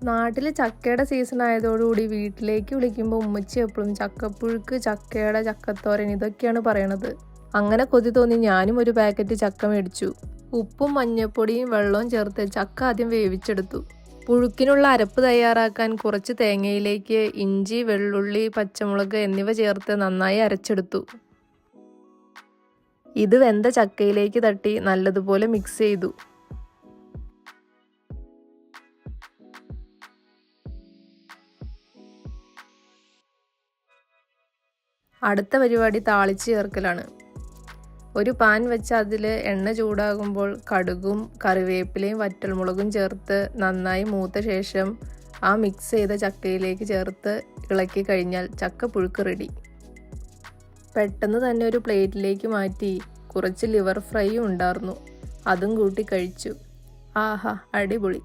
നാട്ടിൽ ചക്കയുടെ സീസൺ ആയതോടുകൂടി വീട്ടിലേക്ക് വിളിക്കുമ്പോൾ ഉമ്മച്ചി എപ്പോഴും ചക്കപ്പുഴുക്ക്, ചക്കയുടെ ചക്കത്തോരൻ ഇതൊക്കെയാണ് പറയണത്. അങ്ങനെ കൊതി തോന്നി ഞാനും ഒരു പാക്കറ്റ് ചക്ക മേടിച്ചു. ഉപ്പും മഞ്ഞപ്പൊടിയും വെള്ളവും ചേർത്ത് ചക്ക ആദ്യം വേവിച്ചെടുത്തു. പുഴുക്കിനുള്ള അരപ്പ് തയ്യാറാക്കാൻ കുറച്ച് തേങ്ങയിലേക്ക് ഇഞ്ചി, വെള്ളുള്ളി, പച്ചമുളക് എന്നിവ ചേർത്ത് നന്നായി അരച്ചെടുത്തു. ഇത് വെന്ത ചക്കയിലേക്ക് തട്ടി നല്ലതുപോലെ മിക്സ് ചെയ്തു. അടുത്ത പരിപാടി താളിച്ച് ചേർക്കലാണ്. ഒരു പാൻ വെച്ച് അതിൽ എണ്ണ ചൂടാകുമ്പോൾ കടുകും കറിവേപ്പിലയും വറ്റൽമുളകും ചേർത്ത് നന്നായി മൂത്ത ശേഷം ആ മിക്സ് ചെയ്ത ചക്കയിലേക്ക് ചേർത്ത് ഇളക്കി കഴിഞ്ഞാൽ ചക്കപ്പുഴുക്ക് റെഡി. പെട്ടെന്ന് തന്നെ ഒരു പ്ലേറ്റിലേക്ക് മാറ്റി കുറച്ച് ലിവർ ഫ്രൈയും ഉണ്ടായിരുന്നു. അതും കൂട്ടി കഴിച്ചു. ആഹാ, അടിപൊളി.